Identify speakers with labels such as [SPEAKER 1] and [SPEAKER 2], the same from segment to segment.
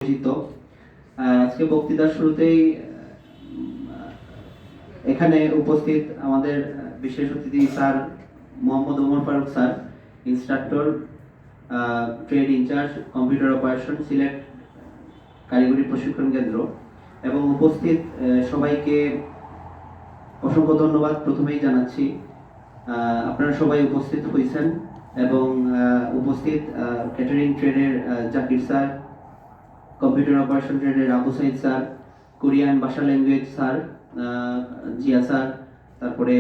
[SPEAKER 1] পরিচিত। আজকে বক্তৃতার শুরুতেই এখানে উপস্থিত আমাদের বিশেষ অতিথি sir Mohammad Omar Faruk sir, instructor, trade incharge, computer operation, Sylhet কারিগরি প্রশিক্ষণ কেন্দ্র, এবং উপস্থিত সবাইকে অসংখ্য ধন্যবাদ প্রথমেই জানাচ্ছি। আপনারা সবাই উপস্থিত হয়েছেন এবং উপস্থিত ক্যাটারিং ট্রেডের জাকির স্যার, কম্পিউটার অপারেশন ট্রেডের আবু সাইদ স্যার, কোরিয়ান ভাষা ল্যাঙ্গুয়েজ স্যার জিয়া স্যার, তারপরে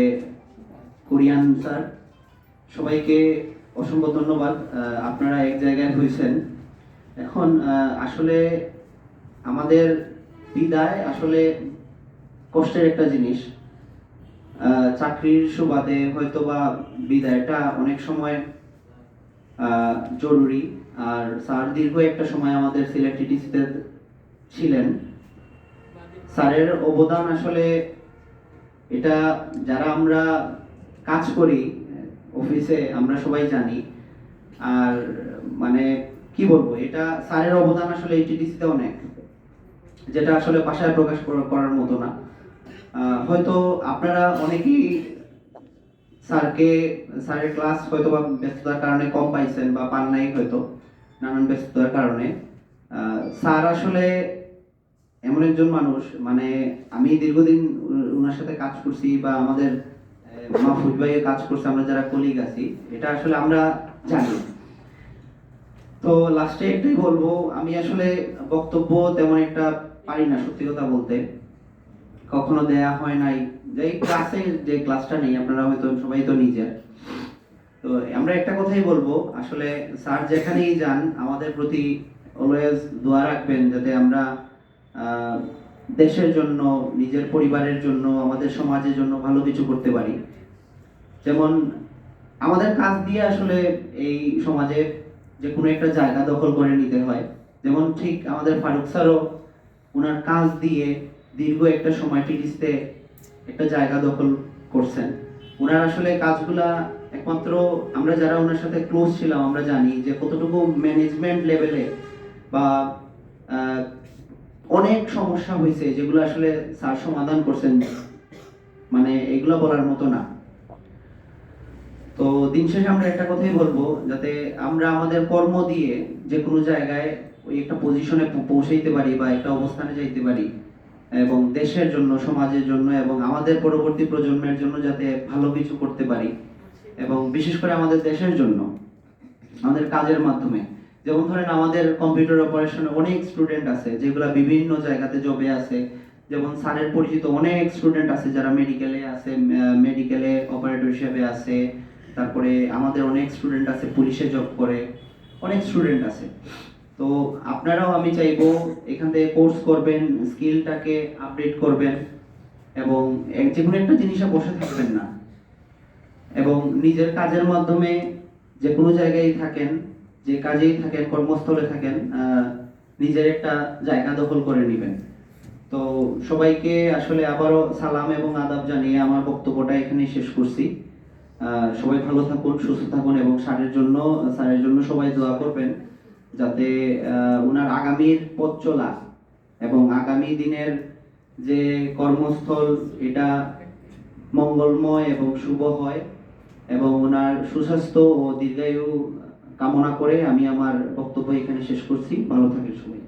[SPEAKER 1] কোরিয়ান স্যার, সবাইকে অসংখ্য ধন্যবাদ। আপনারা এক জায়গায় হয়েছেন। এখন আসলে আমাদের বিদায় আসলে কষ্টের একটা জিনিস। চাকরির সুবাদে হয়তো বা বিদায়টা অনেক সময় জরুরি। আর স্যার দীর্ঘ একটা সময় আমাদের সিলেট টিটিসিতে ছিলেন। স্যারের অবদান আসলে এটা যারা আমরা কাজ করি অফিসে আমরা সবাই জানি। আর মানে কি বলবো, এটা স্যারের অবদান আসলে এই টিটিসিতে অনেক, যেটা আসলে ভাষায় প্রকাশ করার মতো না। হয়তো আপনারা অনেকেই স্যারের ক্লাস হয়তো বা ব্যস্ততার কারণে কম পাইছেন বা পান নাই, হয়তো নানান ব্যস্ততার কারণে। স্যার আসলে এমন একজন মানুষ, মানে আমি দীর্ঘদিন ওনার সাথে কাজ করছি বা আমাদের মাহফুজ ভাইও কাজ করছে, আমরা যারা কলিগ আছি এটা আসলে আমরা জানি। তো লাস্টে একটাই বলবো, আমি আসলে বক্তব্য তেমন একটা পারি না, সত্যি কথা বলতে। কখনো দেয়া হয় নাই, যে ক্লাসে যে ক্লাসটা নেই, আপনারা হয়তো সবাই তো নিজের। তো আমরা একটা কথাই বলবো, আসলে স্যার যেখানেই যান আমাদের প্রতি অলওয়েজ দোয়া রাখবেন, যাতে আমরা দেশের জন্য, নিজের পরিবারের জন্য, আমাদের সমাজের জন্য ভালো কিছু করতে পারি। যেমন আমাদের কাজ দিয়ে আসলে এই সমাজে যে কোনো একটা জায়গা দখল করে নিতে হয়, যেমন ঠিক আমাদের ফারুক স্যারও ওনার কাজ দিয়ে দীর্ঘ একটা সময় টিটিসিতে একটা জায়গা দখল করছেন। ওনার আসলে কাজগুলা একমাত্র আমরা যারা ওনার সাথে ক্লোজ ছিলাম আমরা জানি যে কতটুকু ম্যানেজমেন্ট লেভেলে বা অনেক সমস্যা হয়েছে যেগুলো আসলে স্যার সমাধান করছেন, মানে এগুলো বলার মতো না। তো দিন শেষে আমরা একটা কথাই বলবো, যাতে আমরা আমাদের কর্ম দিয়ে যে কোনো জায়গায় ওই একটা পজিশনে পৌঁছাইতে পারি বা একটা অবস্থানে যাইতে পারি, এবং দেশের জন্য, সমাজের জন্য এবং আমাদের পরবর্তী প্রজন্মের জন্য যাতে ভালো কিছু করতে পারি, এবং বিশেষ করে আমাদের দেশের জন্য আমাদের কাজের মাধ্যমে। যেমন ধরেন আমাদের কম্পিউটার অপারেশনে অনেক স্টুডেন্ট আছে যেগুলো বিভিন্ন জায়গাতে জবে আছে। যেমন স্যারের পরিচিত অনেক স্টুডেন্ট আছে যারা মেডিকেলে আছে, মেডিকেলে অপারেটর হিসেবে আছে। তারপরে আমাদের অনেক স্টুডেন্ট আছে পুলিশে জব করে, অনেক স্টুডেন্ট আছে। তো আপনারাও আমি চাইবো এখান থেকে কোর্স করবেন, স্কিলটাকে আপডেট করবেন, এবং যে কোনো একটা জিনিসে বসে থাকবেন না, এবং নিজের কাজের মাধ্যমে যে কোনো জায়গায় থাকেন, যে কাজেই থাকেন, কর্মস্থলে থাকেন, নিজের একটা জায়গা দখল করে নেবেন। তো সবাইকে আসলে আবারও সালাম এবং আদাব জানিয়ে আমার বক্তব্যটা এখানে শেষ করছি। সবাই ভালো থাকুন, সুস্থ থাকুন, এবং স্যারের জন্য সবাই দোয়া করবেন, যাতে ওনার আগামীর পথ চলা এবং আগামী দিনের যে কর্মস্থল এটা মঙ্গলময় এবং শুভ হয়, এবং ওনার সুস্বাস্থ্য ও দীর্ঘায়ু কামনা করে আমি আমার বক্তব্য এখানে শেষ করছি। ভালো থাকেন সবাই।